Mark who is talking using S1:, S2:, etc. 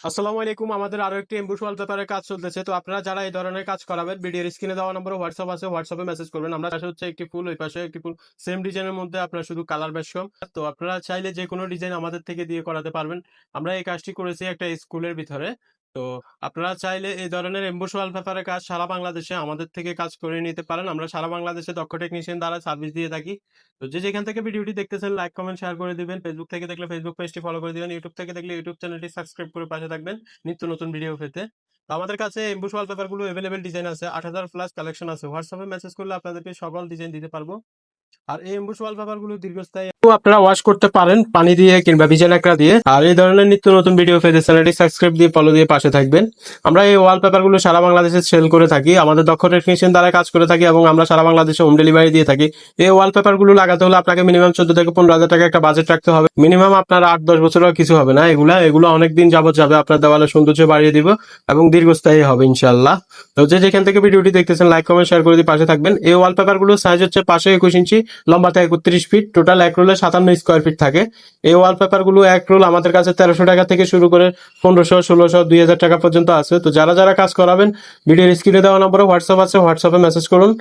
S1: আসসালামু আলাইকুম। আমাদের আরো একটি এমবুশ ওয়ালপেপারের কাজ চলতেছে। তো আপনারা যারা এই ধরনের কাজ করাবেন, ভিডিওর স্ক্রিনে দেওয়া নম্বরে হোয়াটসঅ্যাপ আছে, হোয়াটসঅ্যাপে মেসেজ করবেন। আমরা পাশে হচ্ছে একটি ফুল, ওই পাশে একটি ফুল, সেম ডিজাইনের মধ্যে আপনার শুধু কালার বেশ কম। তো আপনারা চাইলে যে কোনো ডিজাইন আমাদের থেকে দিয়ে করাতে পারবেন। আমরা এই কাজটি করেছি একটা স্কুলের ভিতরে। তো আপনারা চাইলে এই ধরনের এমবুশ ওয়ালপেপারের কাজ সারা বাংলাদেশে আমাদের থেকে কাজ করে নিতে পারেন। আমরা সারা বাংলাদেশে দক্ষ টেকনিশিয়ান দ্বারা সার্ভিস দিয়ে থাকি। তো যে যেখান থেকে ভিডিওটি দেখতেছেন লাইক, কমেন্ট, শেয়ার করে দিবেন। ফেসবুক থেকে দেখলে ফেসবুক পেজটি ফলো করে দিবেন। ইউটিউব থেকে দেখলে ইউটিউব চ্যানেলটি সাবস্ক্রাইব করে পাশে থাকবেন নিত্য নতুন ভিডিও পেতে। তো আমাদের কাছে এমবুশ ওয়ালপেপার গুলো এভেলেবেল ডিজাইন আছে, ৮,০০০ প্লাস কালেকশন আছে। হোয়াটসঅ্যাপে মেসেজ করলে আপনাদেরকে সকল ডিজাইন দিতে পারবো। আর এই এমবুশ ওয়ালপেপার গুলো দীর্ঘস্থায়ী, আপনারা ওয়াশ করতে পারেন পানি দিয়ে কিংবা ভিজে ন্যাকড়া দিয়ে। আর এই ধরনের নিত্য নতুন ভিডিও পেতে চ্যানেলটি সাবস্ক্রাইব দিয়ে ফলো দিয়ে পাশে থাকবেন। আমরা এই ওয়ালপেপার গুলো সারা বাংলাদেশে সেল করে থাকি, আমাদের দক্ষ টেকনিশিয়ান দ্বারা কাজ করে থাকি এবং আমরা সারা বাংলাদেশে হোম ডেলিভারি দিয়ে থাকি। এই ওয়ালপেপার গুলো লাগাতে হলে আপনাকে মিনিমাম 14 থেকে 15,000 টাকা একটা বাজেট রাখতে হবে। মিনিমাম আপনার 8-10 বছরও কিছু হবে না। এগুলো এগুলো অনেকদিন যাবত যাবে, আপনার দেওয়ালে সৌন্দর্য বাড়িয়ে দিব এবং দীর্ঘস্থায়ী হবে ইনশাল্লাহ। তো যে যেখান থেকে ভিডিওটি দেখতেছেন লাইক, কমেন্ট, শেয়ার করে দিয়ে পাশে থাকবেন। এই ওয়ালপেপার গুলো সাইজ হচ্ছে পাশে 21 ইঞ্চি, লম্বাতে 31 ফিট, টোটাল এক রোলে 57 স্কোয়ার ফিট থাকে। এই ওয়ালপেপার গুলো এক রোল আমাদের কাছে 1300 টাকা থেকে শুরু করে 1500, 1600, 2000 টাকা পর্যন্ত আছে। তো যারা যারা কাজ করাবেন, ভিডিওর স্ক্রিনে দেওয়া নম্বরে হোয়াটসঅ্যাপ আছে, হোয়াটসঅ্যাপে মেসেজ করুন।